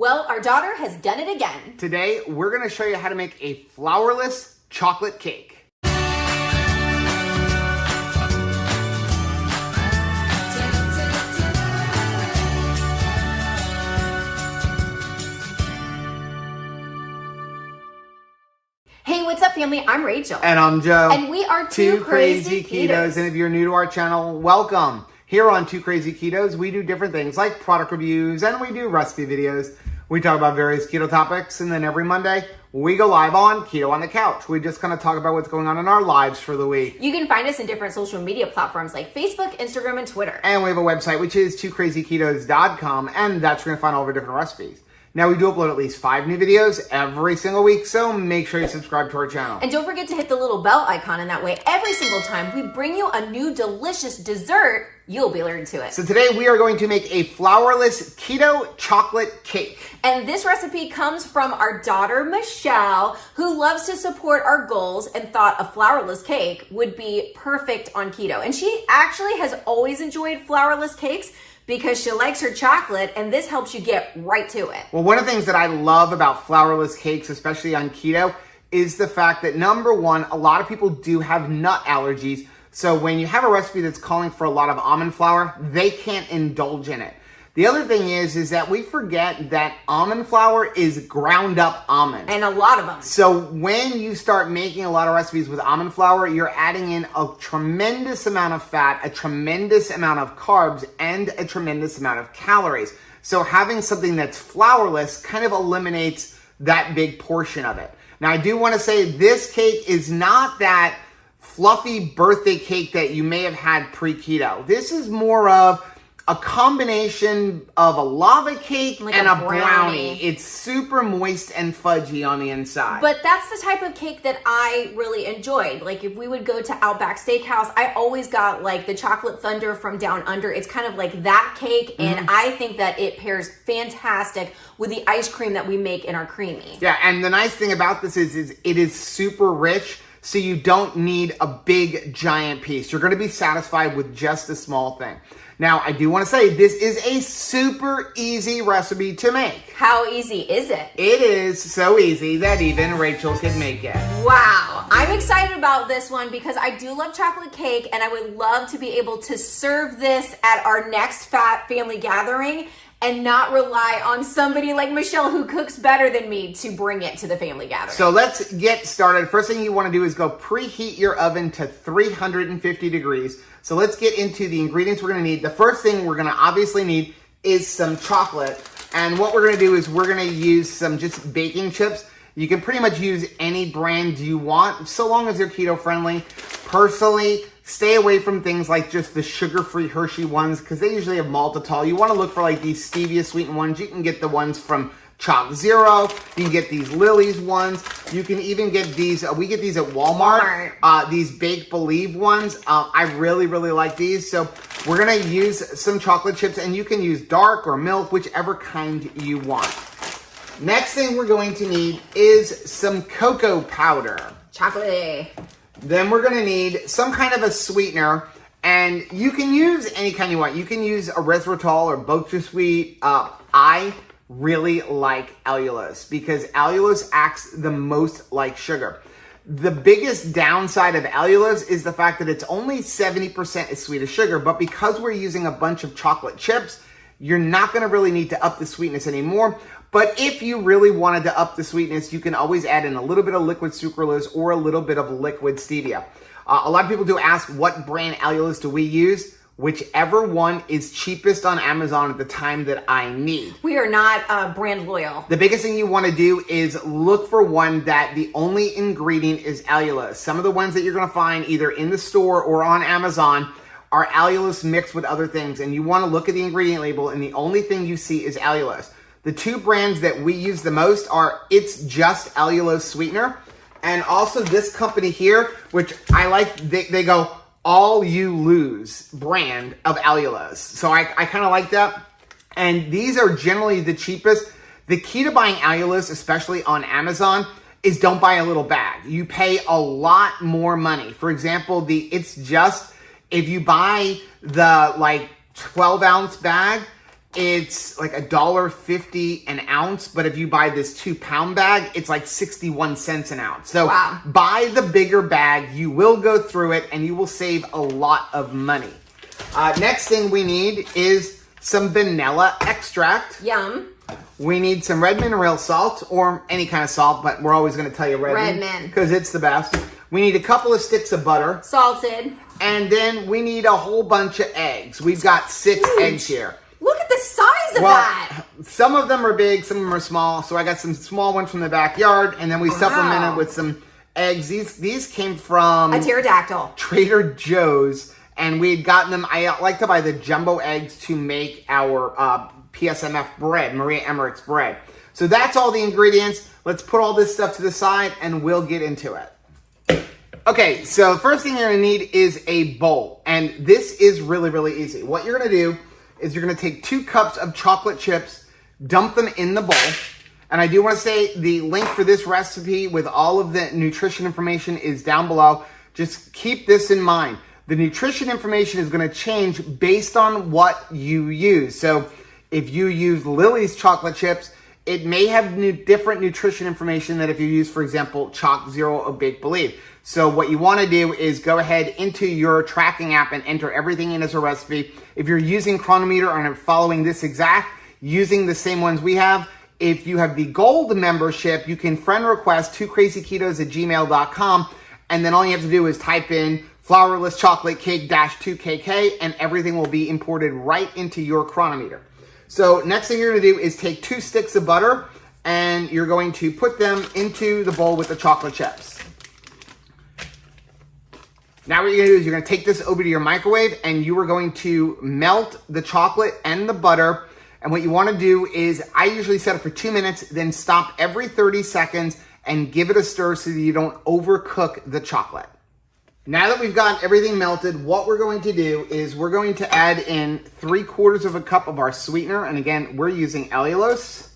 Well, our daughter has done it again. Today, we're going to show you how to make a flourless chocolate cake. Hey, what's up, family? I'm Rachel. And I'm Joe. And we are Two Crazy Ketos. And if you're new to our channel, welcome. Here on Two Crazy Ketos, we do different things like product reviews and we do recipe videos. We talk about various keto topics, and then every Monday, we go live on Keto on the Couch. We just kind of talk about what's going on in our lives for the week. You can find us in different social media platforms like Facebook, Instagram, and Twitter. And we have a website, which is twocrazyketos.com, and that's where you're going to find all of our different recipes. Now, we do upload at least 5 new videos every single week, so make sure you subscribe to our channel. And don't forget to hit the little bell icon, and that way, every single time we bring you a new delicious dessert, you'll be alerted to it. So today, we are going to make a flourless keto chocolate cake. And this recipe comes from our daughter, Michelle, who loves to support our goals and thought a flourless cake would be perfect on keto. And she actually has always enjoyed flourless cakes because she likes her chocolate, and this helps you get right to it. Well, one of the things that I love about flourless cakes, especially on keto, is the fact that, number one, a lot of people do have nut allergies. So when you have a recipe that's calling for a lot of almond flour, they can't indulge in it. The other thing is that we forget that almond flour is ground up almond. And a lot of them. So when you start making a lot of recipes with almond flour, you're adding in a tremendous amount of fat, a tremendous amount of carbs, and a tremendous amount of calories. So having something that's flourless kind of eliminates that big portion of it. Now, I do want to say this cake is not that fluffy birthday cake that you may have had pre-keto. This is more of a combination of a lava cake and a brownie. It's super moist and fudgy on the inside. But that's the type of cake that I really enjoyed. Like if we would go to Outback Steakhouse, I always got like the chocolate thunder from Down Under. It's kind of like that cake, and I think that it pairs fantastic with the ice cream that we make in our creamy. Yeah, and the nice thing about this is it is super rich, so you don't need a big giant piece. You're going to be satisfied with just a small thing. Now, I do want to say this is a super easy recipe to make. How easy is it? It is so easy that even Rachel could make it. Wow. I'm excited about this one because I do love chocolate cake, and I would love to be able to serve this at our next fat family gathering and not rely on somebody like Michelle who cooks better than me to bring it to the family gathering. So let's get started. First thing you want to do is go preheat your oven to 350 degrees. So let's get into the ingredients we're going to need. The first thing we're going to obviously need is some chocolate. And what we're going to do is we're going to use some just baking chips. You can pretty much use any brand you want, so long as they're keto friendly. Personally, stay away from things like just the sugar-free Hershey ones because they usually have maltitol. You want to look for like these stevia sweetened ones. You can get the ones from Chalk Zero. You can get these Lily's ones. You can even get these. We get these at Walmart. These Bake Believe ones. I really, really like these. So we're going to use some chocolate chips, and you can use dark or milk, whichever kind you want. Next thing we're going to need is some cocoa powder. Chocolate. Then we're going to need some kind of a sweetener, and you can use any kind you want. You can use erythritol or Bocha Sweet. I really like allulose because allulose acts the most like sugar. The biggest downside of allulose is the fact that it's only 70% as sweet as sugar, but because we're using a bunch of chocolate chips, you're not going to really need to up the sweetness anymore. But if you really wanted to up the sweetness, you can always add in a little bit of liquid sucralose or a little bit of liquid stevia. A lot of people do ask, what brand allulose do we use? Whichever one is cheapest on Amazon at the time that I need. We are not brand loyal. The biggest thing you want to do is look for one that the only ingredient is allulose. Some of the ones that you're going to find either in the store or on Amazon are allulose mixed with other things. And you want to look at the ingredient label, and the only thing you see is allulose. The two brands that we use the most are It's Just Allulose Sweetener, and also this company here, which I like, they go All You Lose brand of allulose. So I kind of like that. And these are generally the cheapest. The key to buying allulose, especially on Amazon, is don't buy a little bag. You pay a lot more money. For example, It's Just, if you buy the like 12 ounce bag, it's like $1.50 an ounce, but if you buy this 2-pound bag, it's like 61 cents an ounce. So buy the bigger bag. You will go through it and you will save a lot of money. Next thing we need is some vanilla extract. Yum. We need some red mineral salt or any kind of salt, but we're always going to tell you red mint because it's the best. We need a couple of sticks of butter. Salted. And then we need a whole bunch of eggs. We've got 6 eggs here. Look at the size of that. Some of them are big, some of them are small. So I got some small ones from the backyard, and then we supplemented with some eggs. These came from a pterodactyl. Trader Joe's, and we had gotten them. I like to buy the jumbo eggs to make our PSMF bread, Maria Emmerich's bread. So that's all the ingredients. Let's put all this stuff to the side, and we'll get into it. Okay, so first thing you're gonna need is a bowl, and this is really, really easy. What you're gonna do is you're gonna take 2 cups of chocolate chips, dump them in the bowl. And I do wanna say the link for this recipe with all of the nutrition information is down below. Just keep this in mind. The nutrition information is gonna change based on what you use. So if you use Lily's chocolate chips, it may have different nutrition information than if you use, for example, Chalk Zero or Bake Believe. So what you want to do is go ahead into your tracking app and enter everything in as a recipe. If you're using Chronometer and are following this exact, using the same ones we have, if you have the gold membership, you can friend request 2crazyketos@gmail.com, and then all you have to do is type in Flourless Chocolate Cake -2KK, and everything will be imported right into your Chronometer. So next thing you're going to do is take 2 sticks of butter, and you're going to put them into the bowl with the chocolate chips. Now what you're going to do is you're going to take this over to your microwave, and you are going to melt the chocolate and the butter. And what you want to do is, I usually set it for 2 minutes, then stop every 30 seconds and give it a stir so that you don't overcook the chocolate. Now that we've got everything melted, what we're going to do is we're going to add in 3/4 of a cup of our sweetener. And again, we're using allulose.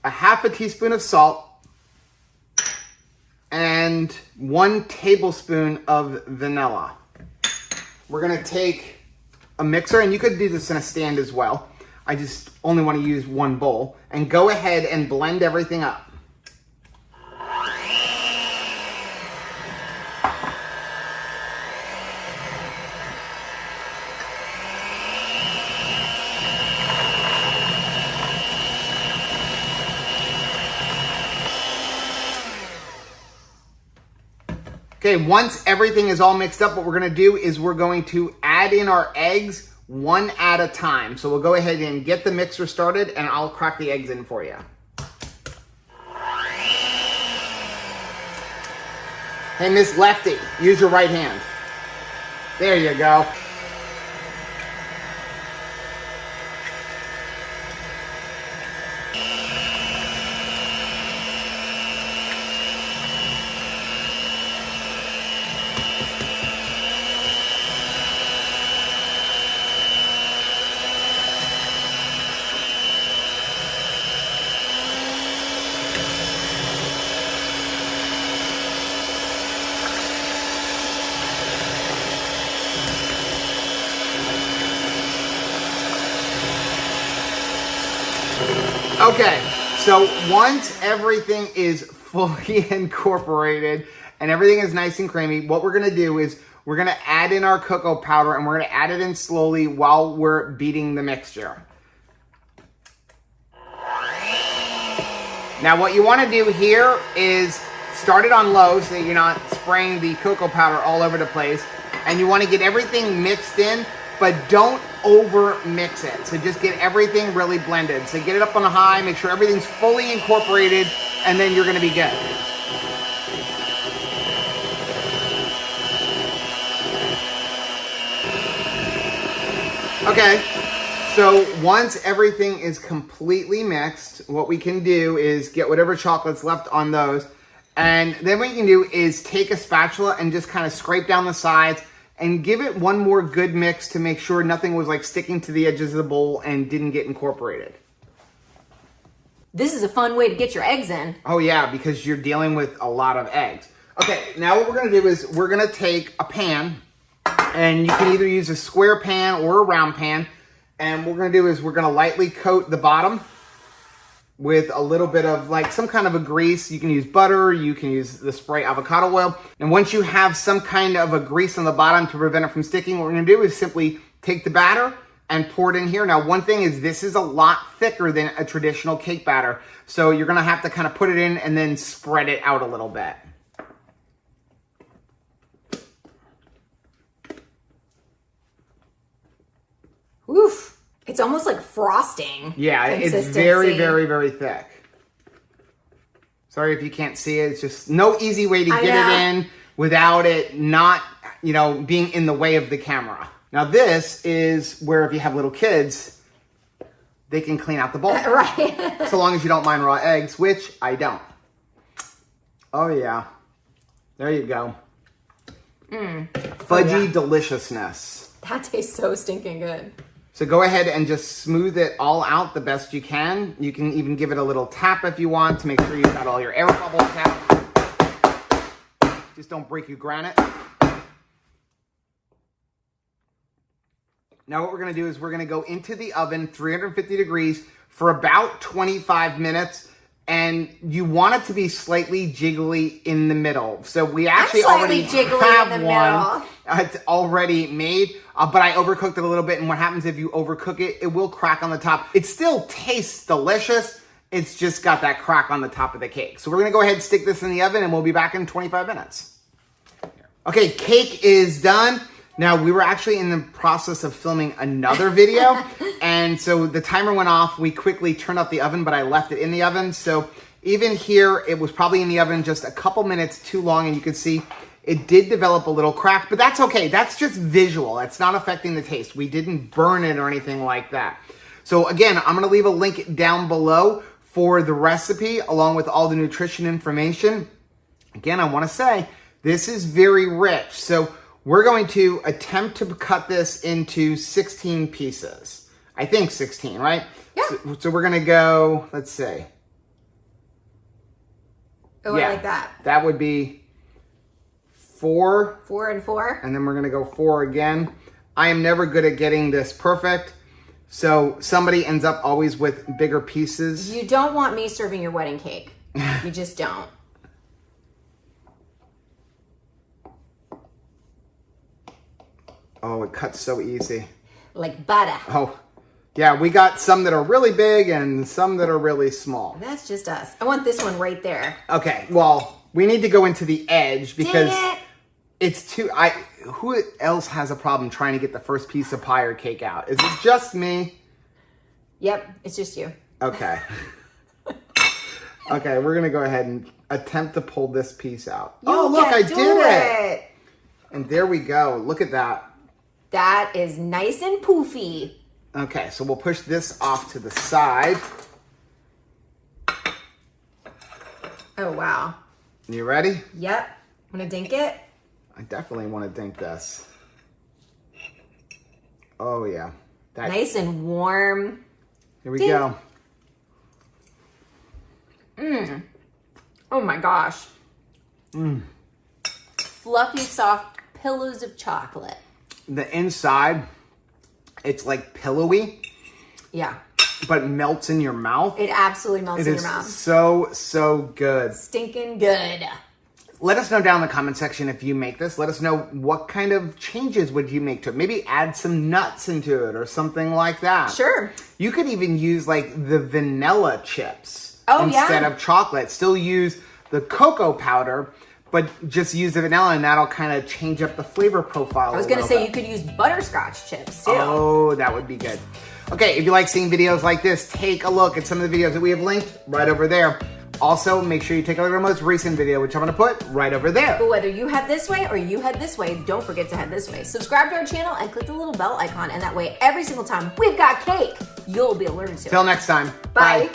A 1/2 teaspoon of salt. And 1 tablespoon of vanilla. We're gonna take a mixer, and you could do this in a stand as well. I just only wanna use 1 bowl. And go ahead and blend everything up. Okay, once everything is all mixed up, what we're gonna do is we're going to add in our eggs 1 at a time. So we'll go ahead and get the mixer started, and I'll crack the eggs in for you. Hey, Miss Lefty, use your right hand. There you go. Okay, so once everything is fully incorporated and everything is nice and creamy, what we're gonna do is we're gonna add in our cocoa powder, and we're gonna add it in slowly while we're beating the mixture. Now what you wanna do here is start it on low so that you're not spraying the cocoa powder all over the place, and you wanna get everything mixed in, but don't over mix it. So just get everything really blended. So get it up on a high, make sure everything's fully incorporated, and then you're gonna be good. Okay, so once everything is completely mixed, what we can do is get whatever chocolate's left on those, and then what you can do is take a spatula and just kind of scrape down the sides and give it one more good mix to make sure nothing was like sticking to the edges of the bowl and didn't get incorporated. This is a fun way to get your eggs in. Oh yeah, because you're dealing with a lot of eggs. Okay, now what we're gonna do is we're gonna take a pan, And you can either use a square pan or a round pan. And what we're gonna do is we're gonna lightly coat the bottom with a little bit of like some kind of a grease. You can use butter, you can use the spray avocado oil. And once you have some kind of a grease on the bottom to prevent it from sticking, what we're gonna do is simply take the batter and pour it in here. Now, one thing is this is a lot thicker than a traditional cake batter. So you're gonna have to kind of put it in and then spread it out a little bit. Oof. It's almost like frosting. Yeah, it's very, very, very thick. Sorry if you can't see it. It's just no easy way to get it in without it not, you know, being in the way of the camera. Now this is where if you have little kids, they can clean out the bowl. Right. So long as you don't mind raw eggs, which I don't. Oh yeah. There you go. Fudgy deliciousness. That tastes so stinking good. So go ahead and just smooth it all out the best you can. You can even give it a little tap if you want to make sure you've got all your air bubbles out. Just don't break your granite. Now what we're gonna do is we're gonna go into the oven, 350 degrees, for about 25 minutes. And you want it to be slightly jiggly in the middle. So we actually already have one. It's already made, but I overcooked it a little bit. And what happens if you overcook it, it will crack on the top. It still tastes delicious. It's just got that crack on the top of the cake. So we're gonna go ahead and stick this in the oven and we'll be back in 25 minutes. Okay, cake is done. Now, we were actually in the process of filming another video, and so the timer went off. We quickly turned off the oven, but I left it in the oven. So even here, it was probably in the oven just a couple minutes too long, and you can see it did develop a little crack, but that's okay. That's just visual. It's not affecting the taste. We didn't burn it or anything like that. So again, I'm gonna leave a link down below for the recipe, along with all the nutrition information. Again, I wanna say, this is very rich. So we're going to attempt to cut this into 16 pieces. I think 16, right? Yeah. So we're going to go, let's see. Oh, yeah, I like that. That would be 4. 4 and 4. And then we're going to go 4 again. I am never good at getting this perfect. So somebody ends up always with bigger pieces. You don't want me serving your wedding cake. You just don't. Oh, it cuts so easy. Like butter. Oh, yeah, we got some that are really big and some that are really small. That's just us. I want this one right there. Okay, well, we need to go into the edge because it's too, who else has a problem trying to get the first piece of pie or cake out? Is it just me? Yep, it's just you. Okay. Okay, we're gonna go ahead and attempt to pull this piece out. Oh, look, I did it. And there we go, look at that. That is nice and poofy. Okay, so we'll push this off to the side. Oh, wow. You ready? Yep. Want to dink it? I definitely want to dink this. Oh, yeah. Nice and warm. Here we go. Oh, my gosh. Fluffy, soft pillows of chocolate. The inside, it's like pillowy. Yeah. But melts in your mouth. It absolutely melts in your mouth. It is so, so good. Stinking good. Let us know down in the comment section if you make this. Let us know what kind of changes would you make to it. Maybe add some nuts into it or something like that. Sure. You could even use like the vanilla chips instead of chocolate. Still use the cocoa powder, but just use the vanilla and that'll kind of change up the flavor profile. I was going to say you could use butterscotch chips too. Oh, that would be good. Okay, if you like seeing videos like this, take a look at some of the videos that we have linked right over there. Also, make sure you take a look at our most recent video, which I'm going to put right over there. But whether you head this way or you head this way, don't forget to head this way. Subscribe to our channel and click the little bell icon, and that way every single time we've got cake, you'll be alerted to it. Till next time. Bye.